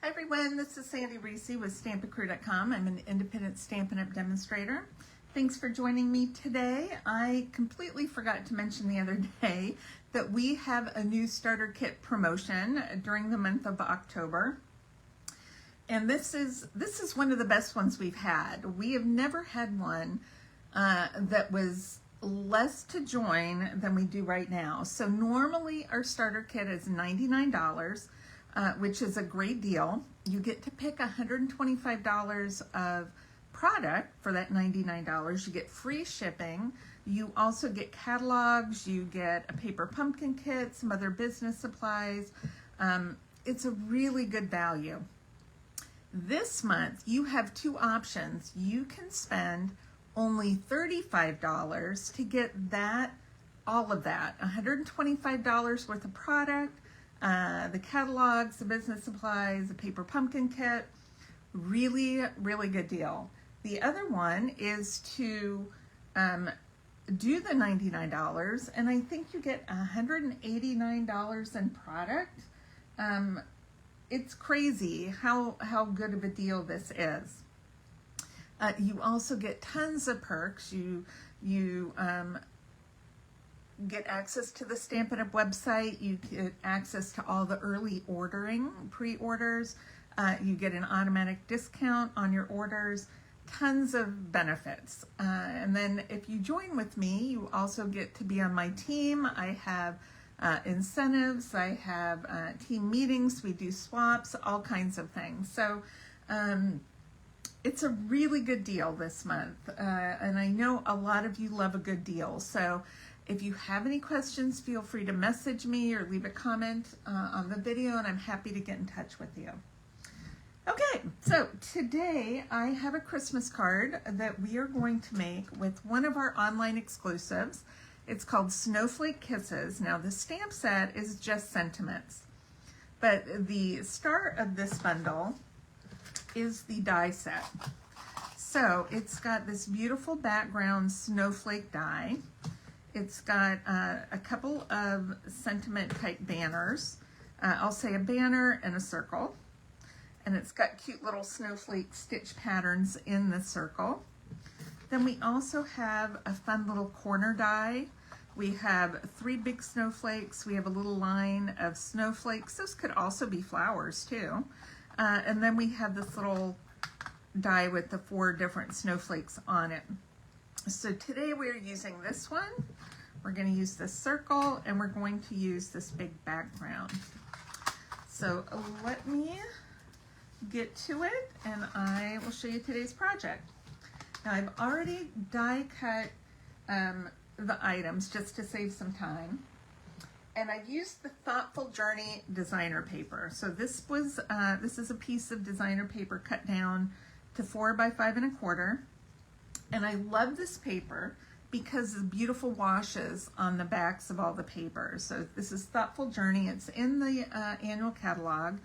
Hi everyone, this is Sandy Reese with StampACrew.com. I'm an independent Stampin' Up! Demonstrator. Thanks for joining me today. I completely forgot to mention the other day that we have a new starter kit promotion during the month of October. And this is one of the best ones we've had. We have never had one that was less to join than we do right now. So normally our starter kit is $99. Which is a great deal. You get to pick $125 of product for that $99. You get free shipping. You also get catalogs. You get a paper pumpkin kit, some other business supplies. It's a really good value. This month, you have two options. You can spend only $35 to get all of that, $125 worth of product, the catalogs, the business supplies, the paper pumpkin kit. Really, really good deal. The other one is to do the $99, and I think you get $189 in product. It's crazy how good of a deal this is. You also get tons of perks. You get access to the Stampin' Up! Website. You get access to all the early ordering, pre-orders. You get an automatic discount on your orders. Tons of benefits. And then if you join with me, you also get to be on my team. I have incentives. I have team meetings. We do swaps, all kinds of things. So it's a really good deal this month. And I know a lot of you love a good deal. So if you have any questions, feel free to message me or leave a comment on the video, and I'm happy to get in touch with you. Okay, so today I have a Christmas card that we are going to make with one of our online exclusives. It's called Snowflake Kisses. Now the stamp set is just sentiments, but the star of this bundle is the die set. So it's got this beautiful background snowflake die. It's got a couple of sentiment type banners. I'll say a banner and a circle. And it's got cute little snowflake stitch patterns in the circle. Then we also have a fun little corner die. We have 3 big snowflakes. We have a little line of snowflakes. Those could also be flowers too. And then we have this little die with the 4 different snowflakes on it. So today we're using this one. We're going to use this circle, and we're going to use this big background. So let me get to it, and I will show you today's project. Now I've already die cut the items just to save some time, and I've used the Thoughtful Journey designer paper. So this is a piece of designer paper cut down to 4 by 5 1/4. And I love this paper because of the beautiful washes on the backs of all the papers. So this is Thoughtful Journey. It's in the annual catalog.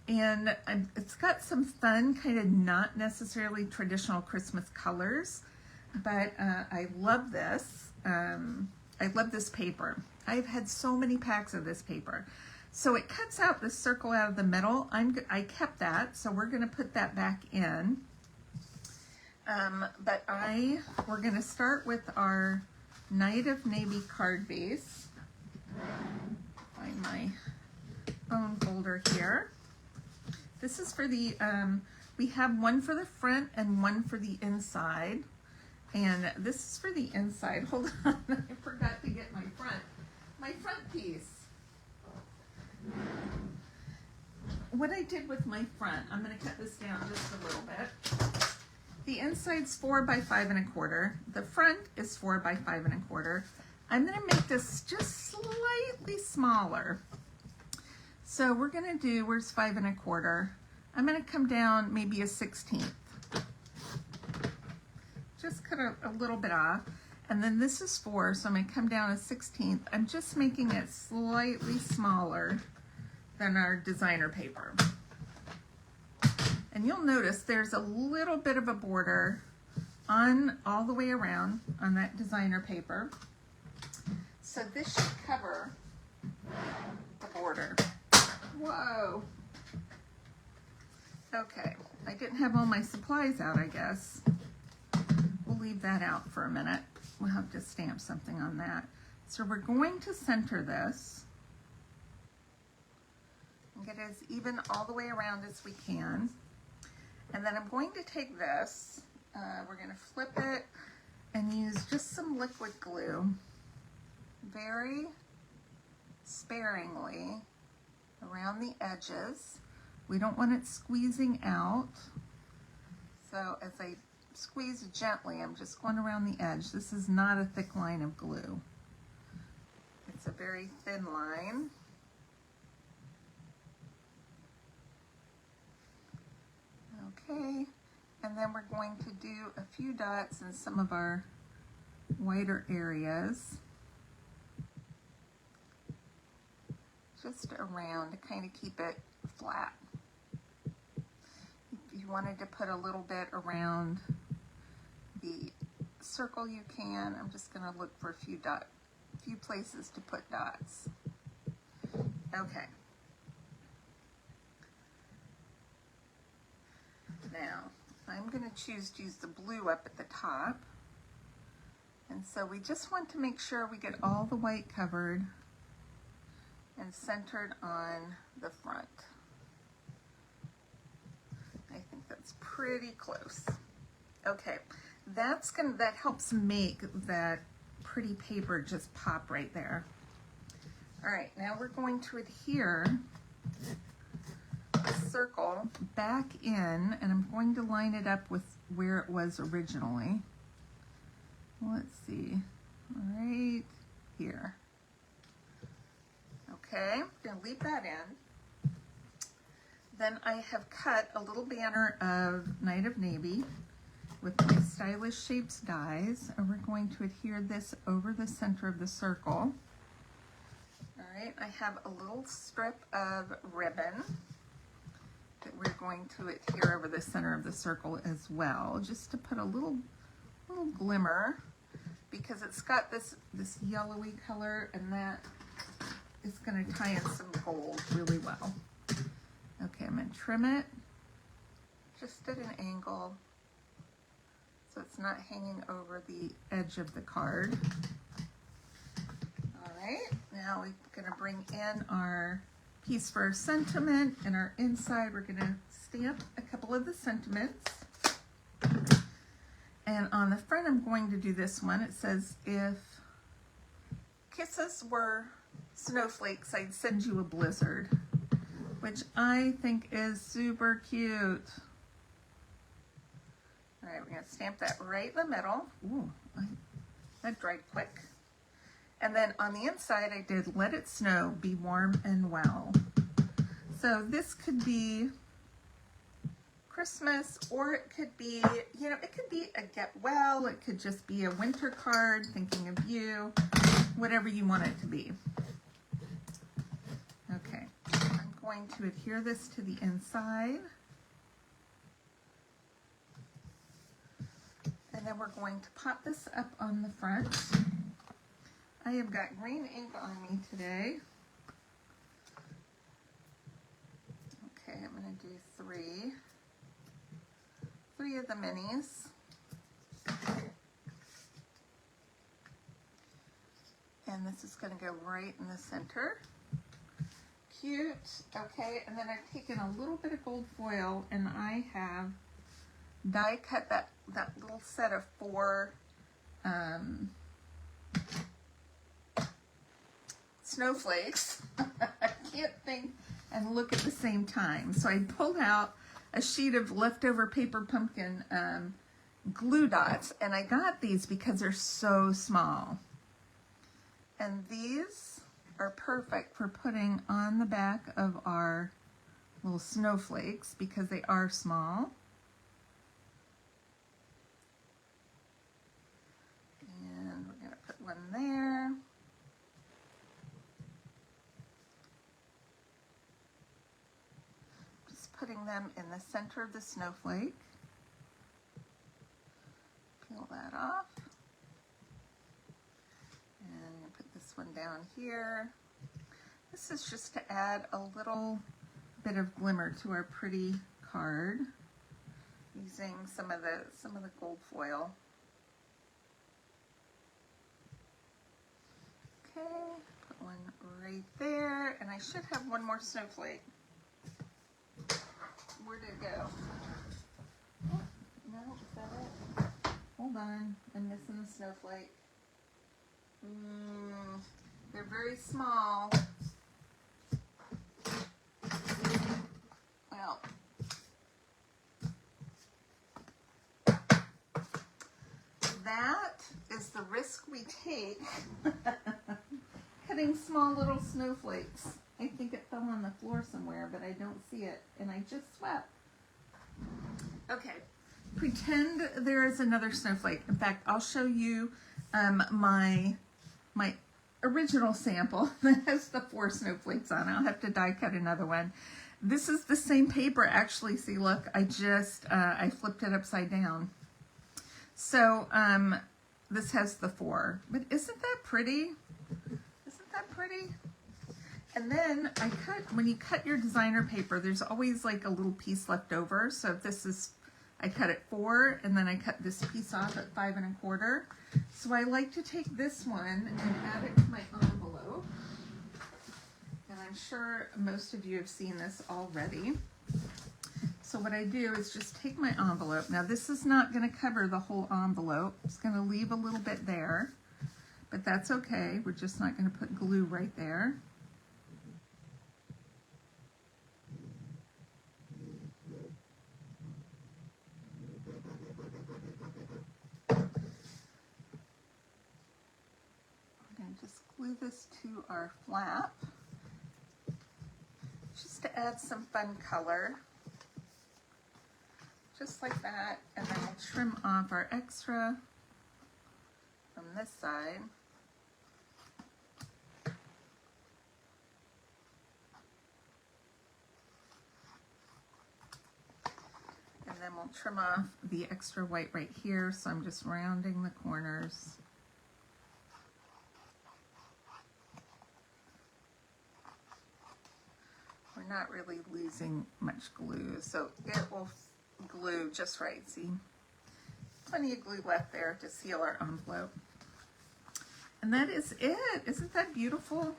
And it's got some fun, kind of not necessarily traditional Christmas colors. But I love this. I love this paper. I've had so many packs of this paper. So it cuts out the circle out of the middle. I kept that, so we're going to put that back in. But we're going to start with our Night of Navy card base. Find my phone folder here. This is for the, we have one for the front and one for the inside. And this is for the inside. Hold on, I forgot to get my front piece. What I did with my front, I'm going to cut this down just a little bit. The inside's 4 by 5 1/4. The front is 4 by 5 1/4. I'm going to make this just slightly smaller. So we're going to do, where's 5 1/4? I'm going to come down maybe a 1/16. Just cut a little bit off. And then this is 4, so I'm going to come down a 1/16. I'm just making it slightly smaller than our designer paper. And you'll notice there's a little bit of a border on all the way around on that designer paper. So this should cover the border. Whoa. Okay, I didn't have all my supplies out, I guess. We'll leave that out for a minute. We'll have to stamp something on that. So we're going to center this and get as even all the way around as we can. And then I'm going to take this, we're going to flip it and use just some liquid glue, very sparingly around the edges. We don't want it squeezing out. So as I squeeze gently, I'm just going around the edge. This is not a thick line of glue. It's a very thin line. Okay, and then we're going to do a few dots in some of our whiter areas. Just around to kind of keep it flat. If you wanted to put a little bit around the circle, you can. I'm just going to look for a few places to put dots. Okay. Now, I'm going to choose to use the blue up at the top. And so we just want to make sure we get all the white covered and centered on the front. I think that's pretty close. Okay, that helps make that pretty paper just pop right there. All right, now we're going to adhere the circle back in, and I'm going to line it up with where it was originally. Let's see, right here. Okay, I'm going to leave that in. Then I have cut a little banner of Night of Navy with my Stylish Shapes dies, and we're going to adhere this over the center of the circle. All right, I have a little strip of ribbon that we're going to adhere over the center of the circle as well, just to put a little glimmer, because it's got this yellowy color, and that is going to tie in some gold really well. Okay, I'm going to trim it just at an angle so it's not hanging over the edge of the card. All right, now we're going to bring in our piece for our sentiment, and our inside we're going to stamp a couple of the sentiments. And on the front I'm going to do this one. It says, if kisses were snowflakes, I'd send you a blizzard, which I think is super cute. All right, we're going to stamp that right in the middle. Ooh, that dried quick. And then on the inside, I did let it snow, be warm and well. So this could be Christmas, or it could be, it could be a get well, it could just be a winter card, thinking of you, whatever you want it to be. Okay, I'm going to adhere this to the inside. And then we're going to pop this up on the front. I have got green ink on me today. Okay, I'm going to do three of the minis. And this is going to go right in the center. Cute. Okay, and then I've taken a little bit of gold foil, and I have die cut that little set of 4 snowflakes. I can't think and look at the same time. So I pulled out a sheet of leftover paper pumpkin glue dots, and I got these because they're so small. And these are perfect for putting on the back of our little snowflakes because they are small. And we're going to put one there. Just putting them in the center of the snowflake. Peel that off. And put this one down here. This is just to add a little bit of glimmer to our pretty card using some of the gold foil. Okay, put one right there, and I should have one more snowflake. Where did it go? Oh, no, is that it? Hold on, I'm missing the snowflake. They're very small. Well, that is the risk we take. Cutting small little snowflakes. I think it fell on the floor somewhere, but I don't see it, and I just swept. Okay, pretend there is another snowflake. In fact, I'll show you my original sample that has the 4 snowflakes on it. I'll have to die cut another one. This is the same paper, actually. See, look, I just I flipped it upside down. So this has the 4, but isn't that pretty? Isn't that pretty? And then when you cut your designer paper, there's always like a little piece left over. So if this is, I cut it 4, and then I cut this piece off at 5 1/4. So I like to take this one and add it to my envelope. And I'm sure most of you have seen this already. So what I do is just take my envelope. Now this is not going to cover the whole envelope. It's going to leave a little bit there, but that's okay. We're just not going to put glue right there. Just glue this to our flap just to add some fun color, just like that, and then we'll trim off our extra from this side. And then we'll trim off the extra white right here, so I'm just rounding the corners. We're not really losing much glue, so it will glue just right. See, plenty of glue left there to seal our envelope. And that is it. Isn't that beautiful?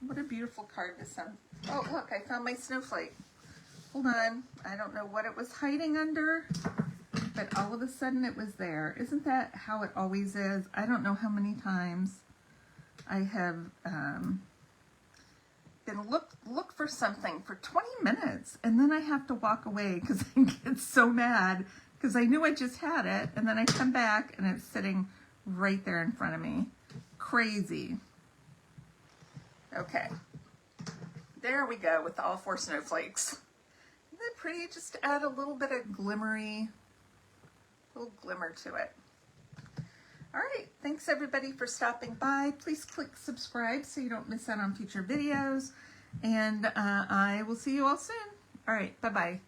What a beautiful card to send. Oh, look, I found my snowflake. Hold on. I don't know what it was hiding under, but all of a sudden it was there. Isn't that how it always is? I don't know how many times I have been look for something for 20 minutes, and then I have to walk away because I get so mad because I knew I just had it, and then I come back and it's sitting right there in front of me. Crazy. Okay, there we go with all 4 snowflakes. Isn't that pretty? Just to add a little bit of little glimmer to it. All right, thanks everybody for stopping by. Please click subscribe so you don't miss out on future videos, and I will see you all soon. All right, bye-bye.